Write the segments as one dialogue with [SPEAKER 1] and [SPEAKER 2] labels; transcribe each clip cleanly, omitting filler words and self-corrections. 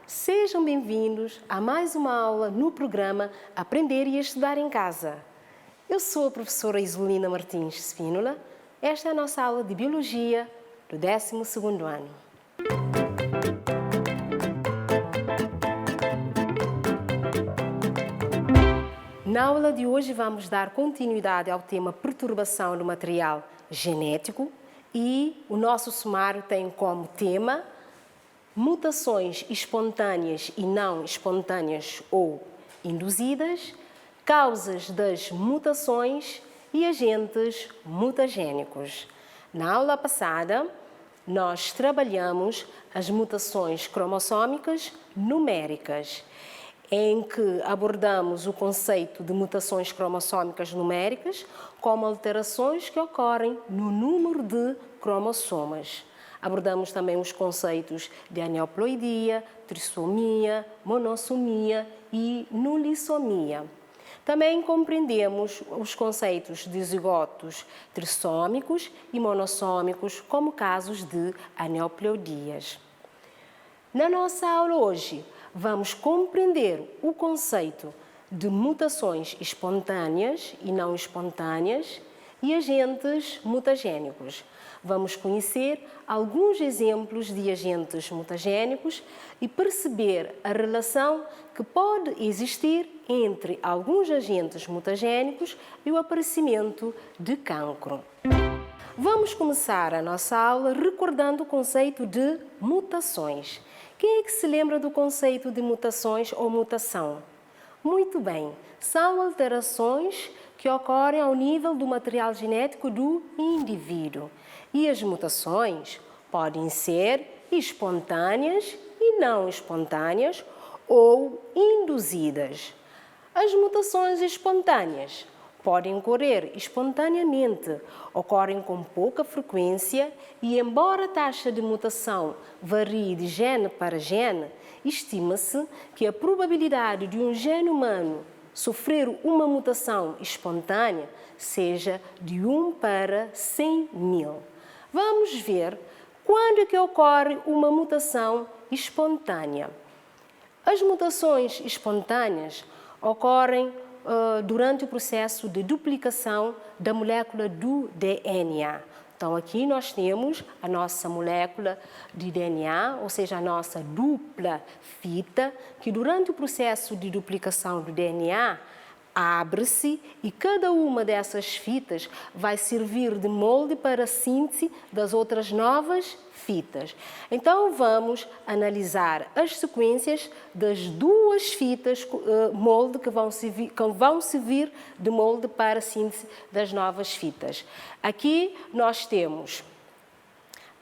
[SPEAKER 1] Sejam bem-vindos a mais uma aula no programa Aprender e Estudar em Casa. Eu sou a professora Isolina Martins Spínola. Esta é a nossa aula de Biologia do 12º ano. Na aula de hoje vamos dar continuidade ao tema perturbação do material genético e o nosso sumário tem como tema mutações espontâneas e não espontâneas ou induzidas, causas das mutações e agentes mutagênicos. Na aula passada, nós trabalhamos as mutações cromossômicas numéricas, em que abordamos o conceito de mutações cromossômicas numéricas como alterações que ocorrem no número de cromossomas. Abordamos também os conceitos de aneuploidia, trissomia, monossomia e nulissomia. Também compreendemos os conceitos de zigotos trissômicos e monossômicos como casos de aneuploidias. Na nossa aula hoje, vamos compreender o conceito de mutações espontâneas e não espontâneas e agentes mutagênicos. Vamos conhecer alguns exemplos de agentes mutagênicos e perceber a relação que pode existir entre alguns agentes mutagênicos e o aparecimento de cancro. Vamos começar a nossa aula recordando o conceito de mutações. Quem é que se lembra do conceito de mutações ou mutação? Muito bem, são alterações que ocorrem ao nível do material genético do indivíduo. E as mutações podem ser espontâneas e não espontâneas ou induzidas. As mutações espontâneas podem ocorrer espontaneamente, ocorrem com pouca frequência e, embora a taxa de mutação varie de gene para gene, estima-se que a probabilidade de um gene humano sofrer uma mutação espontânea seja de 1 para 100.000. Vamos ver quando é que ocorre uma mutação espontânea. As mutações espontâneas ocorrem durante o processo de duplicação da molécula do DNA. Então, aqui nós temos a nossa molécula de DNA, ou seja, a nossa dupla fita, que durante o processo de duplicação do DNA abre-se e cada uma dessas fitas vai servir de molde para a síntese das outras novas fitas. Então, vamos analisar as sequências das duas fitas molde que vão servir de molde para a síntese das novas fitas. Aqui nós temos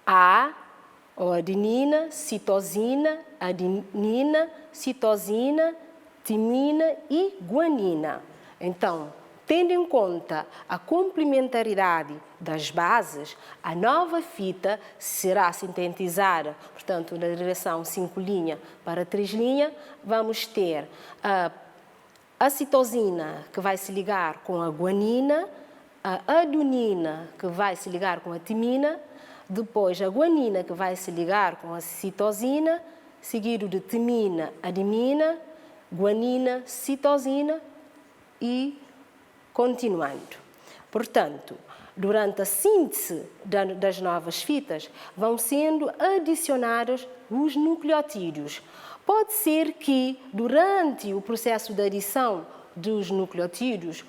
[SPEAKER 1] a adenina, citosina, timina e guanina. Então, tendo em conta a complementaridade das bases, a nova fita será sintetizada, portanto, na direção 5' para 3'. Vamos ter a citosina, que vai se ligar com a guanina, a adenina, que vai se ligar com a timina, depois a guanina, que vai se ligar com a citosina, seguido de timina, adenina, guanina, citosina e continuando. Portanto, durante a síntese das novas fitas, vão sendo adicionados os nucleotídeos. Pode ser que, durante o processo de adição dos nucleotídeos,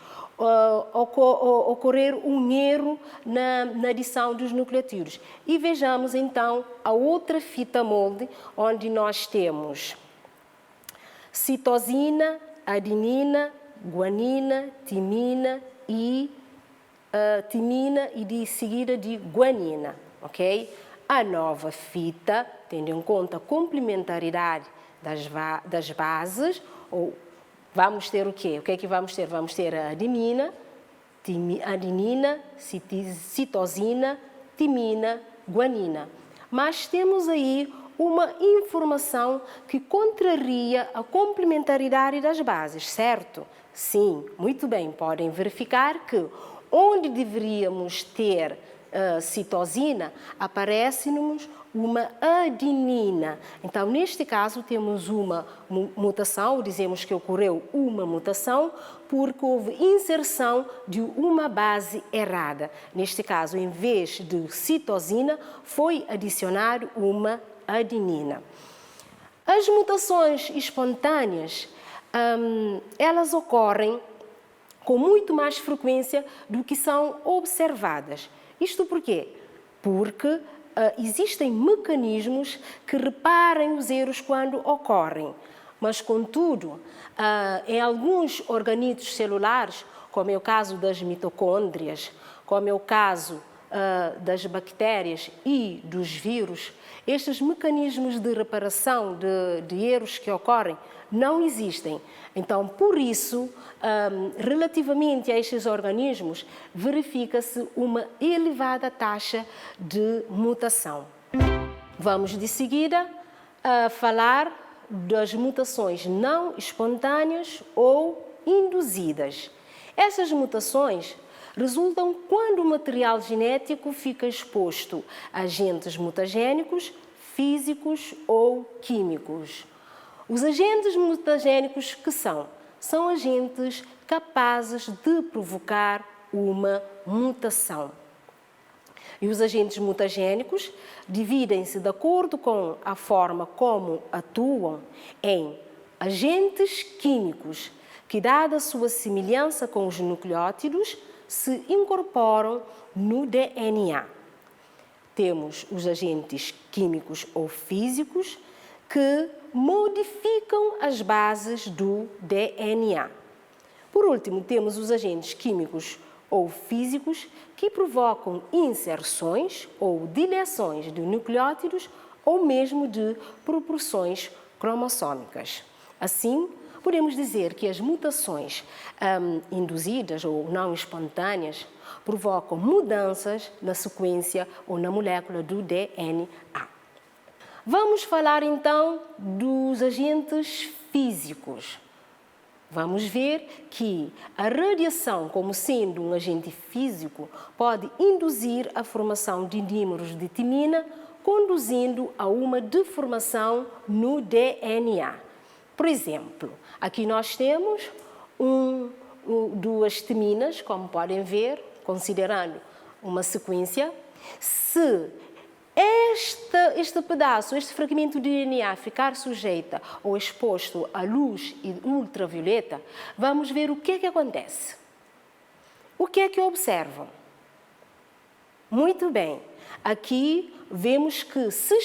[SPEAKER 1] ocorrer um erro na adição dos nucleotídeos. E vejamos, então, a outra fita molde, onde nós temos citosina, adenina, guanina, timina e de seguida de guanina, ok? A nova fita, tendo em conta a complementaridade das bases, ou vamos ter o quê? O que é que vamos ter? Vamos ter a adenina, citosina, timina, guanina. Mas temos aí uma informação que contraria a complementaridade das bases, certo? Sim, muito bem. Podem verificar que onde deveríamos ter citosina, aparece-nos uma adenina. Então, neste caso, temos uma mutação, dizemos que ocorreu uma mutação, porque houve inserção de uma base errada. Neste caso, em vez de citosina, foi adicionado uma adenina. As mutações espontâneas, elas ocorrem com muito mais frequência do que são observadas. Isto por quê? Porque existem mecanismos que reparem os erros quando ocorrem. Mas, contudo, em alguns organismos celulares, como é o caso das mitocôndrias, como é o caso das bactérias e dos vírus, estes mecanismos de reparação de erros que ocorrem não existem. Então, por isso, relativamente a estes organismos, verifica-se uma elevada taxa de mutação. Vamos, de seguida, falar das mutações não espontâneas ou induzidas. Essas mutações resultam quando o material genético fica exposto a agentes mutagênicos, físicos ou químicos. Os agentes mutagênicos que são? São agentes capazes de provocar uma mutação. E os agentes mutagênicos dividem-se de acordo com a forma como atuam em agentes químicos, que, dada a sua semelhança com os nucleótidos, se incorporam no DNA. Temos os agentes químicos ou físicos que modificam as bases do DNA. Por último, temos os agentes químicos ou físicos que provocam inserções ou deleções de nucleótidos ou mesmo de proporções cromossômicas. Assim, podemos dizer que as mutações induzidas ou não espontâneas provocam mudanças na sequência ou na molécula do DNA. Vamos falar então dos agentes físicos. Vamos ver que a radiação, como sendo um agente físico, pode induzir a formação de dímeros de timina, conduzindo a uma deformação no DNA. Por exemplo, aqui nós temos duas timinas, como podem ver, considerando uma sequência. Se este pedaço, este fragmento de DNA ficar sujeito ou exposto à luz ultravioleta, vamos ver o que é que acontece. O que é que observam? Muito bem, aqui vemos que se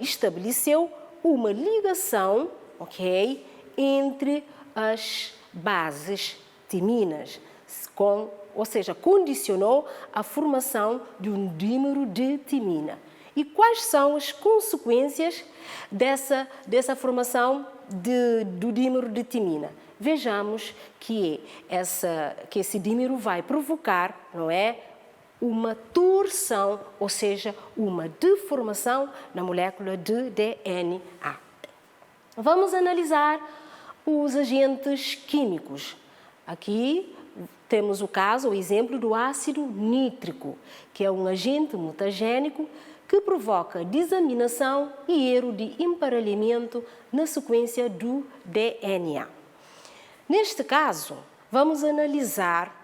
[SPEAKER 1] estabeleceu uma ligação, ok, entre as bases timinas, ou seja, condicionou a formação de um dímero de timina. E quais são as consequências dessa formação do dímero de timina? Vejamos que esse dímero vai provocar, não é, uma torção, ou seja, uma deformação na molécula de DNA. Vamos analisar os agentes químicos. Aqui temos o exemplo do ácido nítrico, que é um agente mutagênico que provoca desaminação e erro de emparelhamento na sequência do DNA. Neste caso, vamos analisar,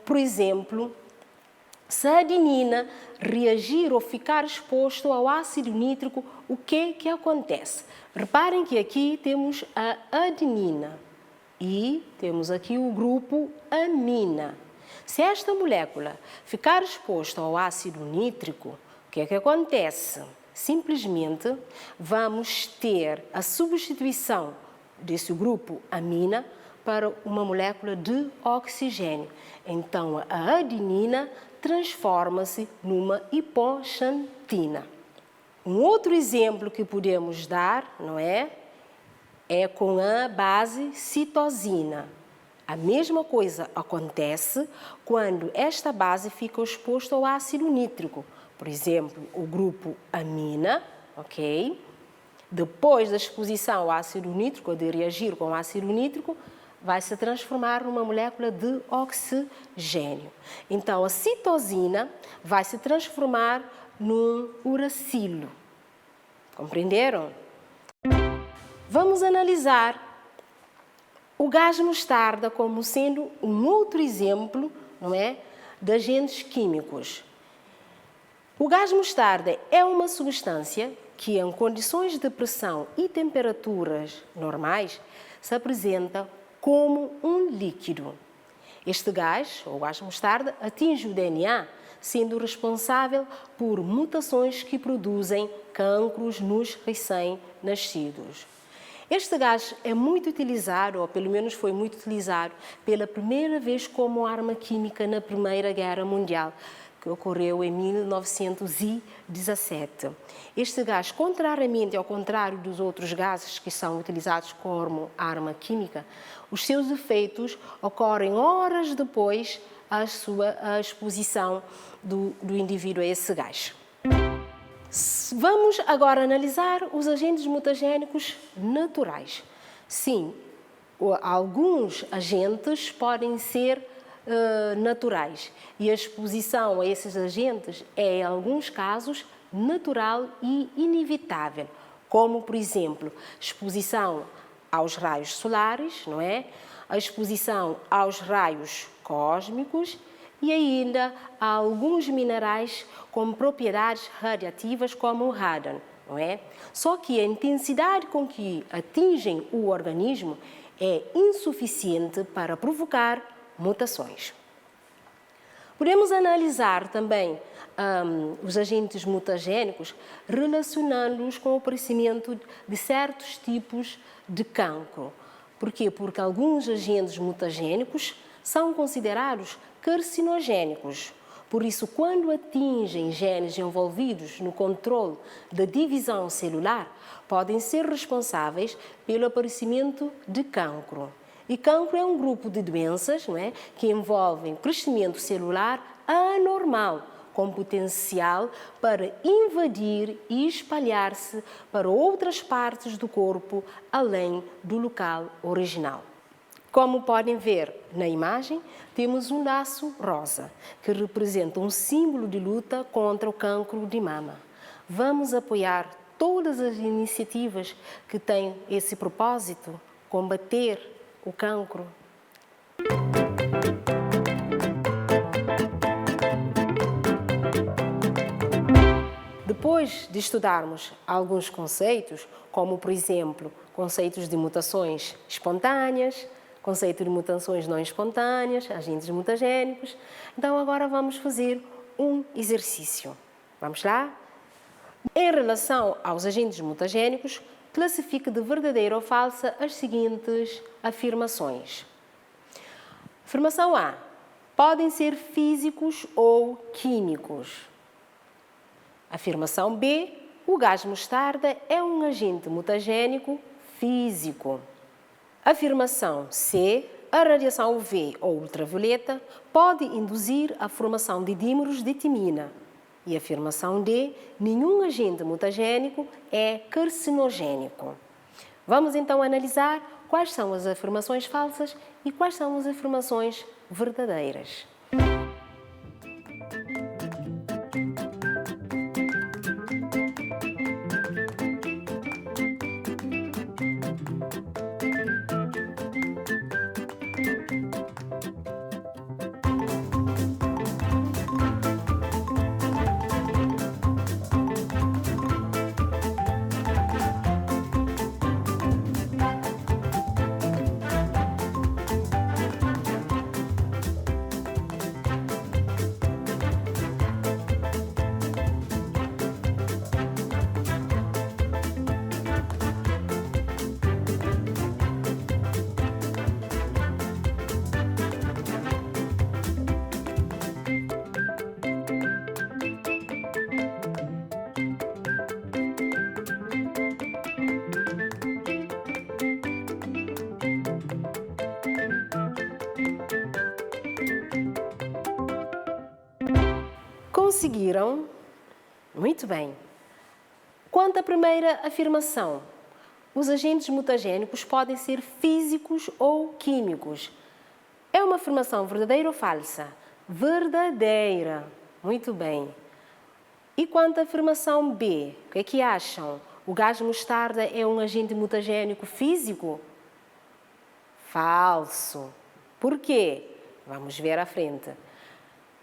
[SPEAKER 1] por exemplo, se a adenina reagir ou ficar exposto ao ácido nítrico, o que acontece? Reparem que aqui temos a adenina e temos aqui o grupo amina. Se esta molécula ficar exposta ao ácido nítrico, o que é que acontece? Simplesmente vamos ter a substituição desse grupo amina para uma molécula de oxigênio. Então, a adenina transforma-se numa hipoxantina. Um outro exemplo que podemos dar, não é? É com a base citosina. A mesma coisa acontece quando esta base fica exposta ao ácido nítrico. Por exemplo, o grupo amina, ok? Depois da exposição ao ácido nítrico, ou de reagir com o ácido nítrico, vai se transformar numa molécula de oxigênio. Então, a citosina vai se transformar num uracilo. Compreenderam? Vamos analisar o gás mostarda como sendo um outro exemplo, não é, de agentes químicos. O gás mostarda é uma substância que, em condições de pressão e temperaturas normais, se apresenta como um líquido. Este gás, ou gás mostarda, atinge o DNA, sendo responsável por mutações que produzem cancros nos recém-nascidos. Este gás é muito utilizado, ou pelo menos foi muito utilizado, pela primeira vez como arma química na Primeira Guerra Mundial, que ocorreu em 1917. Este gás, contrariamente ao contrário dos outros gases que são utilizados como arma química, os seus efeitos ocorrem horas depois da sua exposição do indivíduo a esse gás. Vamos agora analisar os agentes mutagênicos naturais. Sim, alguns agentes podem ser naturais e a exposição a esses agentes é, em alguns casos, natural e inevitável, como, por exemplo, exposição aos raios solares, não é? A exposição aos raios cósmicos e ainda a alguns minerais com propriedades radiativas, como o radon, não é? Só que a intensidade com que atingem o organismo é insuficiente para provocar mutações. Podemos analisar também os agentes mutagênicos relacionando-os com o aparecimento de certos tipos de cancro. Por quê? Porque alguns agentes mutagênicos são considerados carcinogênicos. Por isso, quando atingem genes envolvidos no controle da divisão celular, podem ser responsáveis pelo aparecimento de cancro. E cancro é um grupo de doenças, não é, que envolvem crescimento celular anormal, com potencial para invadir e espalhar-se para outras partes do corpo, além do local original. Como podem ver na imagem, temos um laço rosa, que representa um símbolo de luta contra o cancro de mama. Vamos apoiar todas as iniciativas que têm esse propósito, combater o cancro. Depois de estudarmos alguns conceitos, como, por exemplo, conceitos de mutações espontâneas, conceito de mutações não espontâneas, agentes mutagênicos. Então, agora vamos fazer um exercício. Vamos lá? Em relação aos agentes mutagênicos, classifique de verdadeira ou falsa as seguintes afirmações. Afirmação A. Podem ser físicos ou químicos. Afirmação B. O gás mostarda é um agente mutagênico físico. Afirmação C. A radiação UV ou ultravioleta pode induzir a formação de dímeros de timina. E afirmação D. Nenhum agente mutagênico é carcinogênico. Vamos então analisar quais são as afirmações falsas e quais são as afirmações verdadeiras. Conseguiram? Muito bem. Quanto à primeira afirmação, os agentes mutagênicos podem ser físicos ou químicos. É uma afirmação verdadeira ou falsa? Verdadeira. Muito bem. E quanto à afirmação B, o que é que acham? O gás mostarda é um agente mutagênico físico? Falso. Por quê? Vamos ver à frente.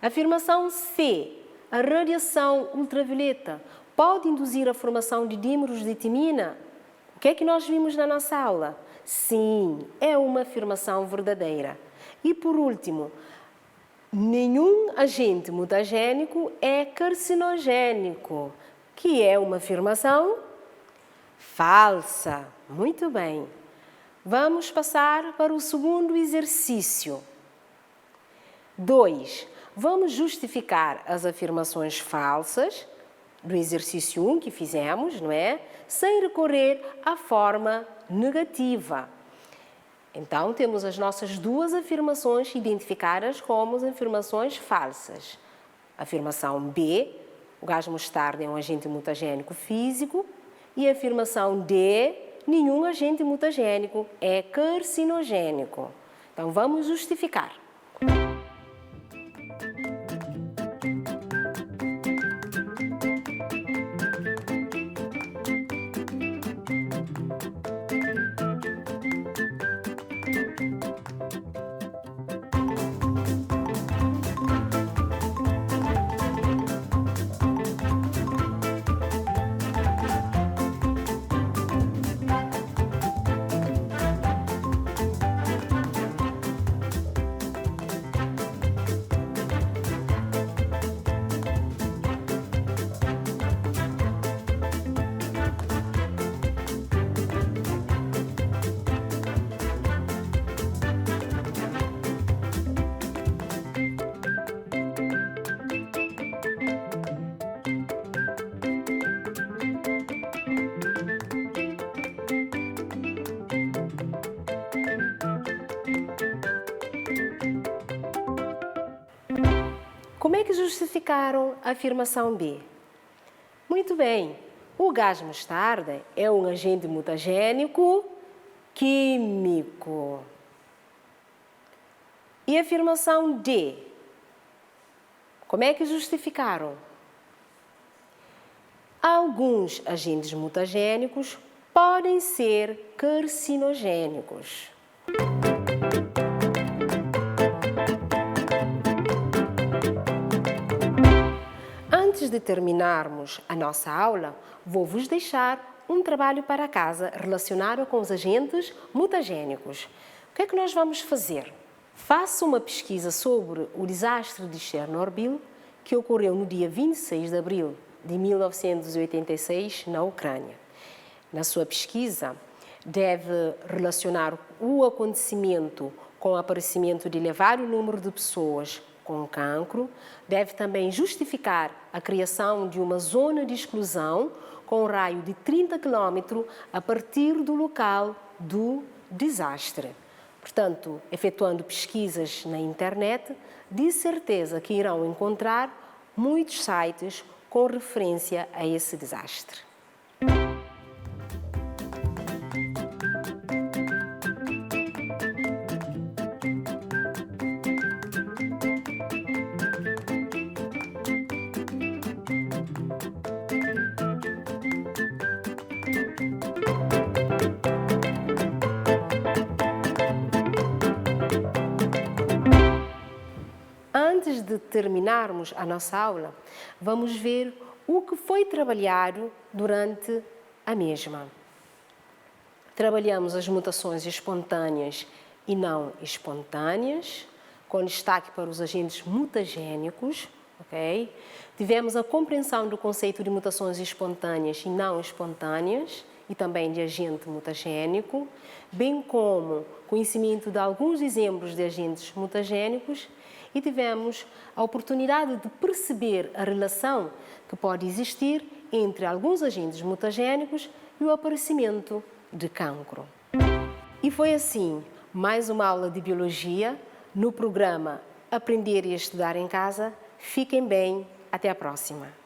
[SPEAKER 1] Afirmação C. A radiação ultravioleta pode induzir a formação de dímeros de timina? O que é que nós vimos na nossa aula? Sim, é uma afirmação verdadeira. E por último, nenhum agente mutagênico é carcinogênico, que é uma afirmação falsa. Muito bem. Vamos passar para o segundo exercício. 2. Vamos justificar as afirmações falsas do exercício 1 que fizemos, não é? Sem recorrer à forma negativa. Então, temos as nossas duas afirmações identificadas como as afirmações falsas. Afirmação B, o gás mostarda é um agente mutagênico físico. E a afirmação D, nenhum agente mutagênico é carcinogênico. Então, vamos justificar. Como é que justificaram a afirmação B? Muito bem, o gás mostarda é um agente mutagênico químico. E a afirmação D? Como é que justificaram? Alguns agentes mutagênicos podem ser carcinogênicos. Antes de terminarmos a nossa aula, vou-vos deixar um trabalho para casa relacionado com os agentes mutagênicos. O que é que nós vamos fazer? Faça uma pesquisa sobre o desastre de Chernobyl, que ocorreu no dia 26 de abril de 1986, na Ucrânia. Na sua pesquisa, deve relacionar o acontecimento com o aparecimento de elevado número de pessoas com cancro, deve também justificar a criação de uma zona de exclusão com um raio de 30 km a partir do local do desastre. Portanto, efetuando pesquisas na internet, de certeza que irão encontrar muitos sites com referência a esse desastre. Antes de terminarmos a nossa aula, vamos ver o que foi trabalhado durante a mesma. Trabalhamos as mutações espontâneas e não espontâneas, com destaque para os agentes mutagênicos. Okay? Tivemos a compreensão do conceito de mutações espontâneas e não espontâneas e também de agente mutagênico, bem como conhecimento de alguns exemplos de agentes mutagênicos e tivemos a oportunidade de perceber a relação que pode existir entre alguns agentes mutagênicos e o aparecimento de cancro. E foi assim, mais uma aula de Biologia no programa Aprender e Estudar em Casa. Fiquem bem, até a próxima!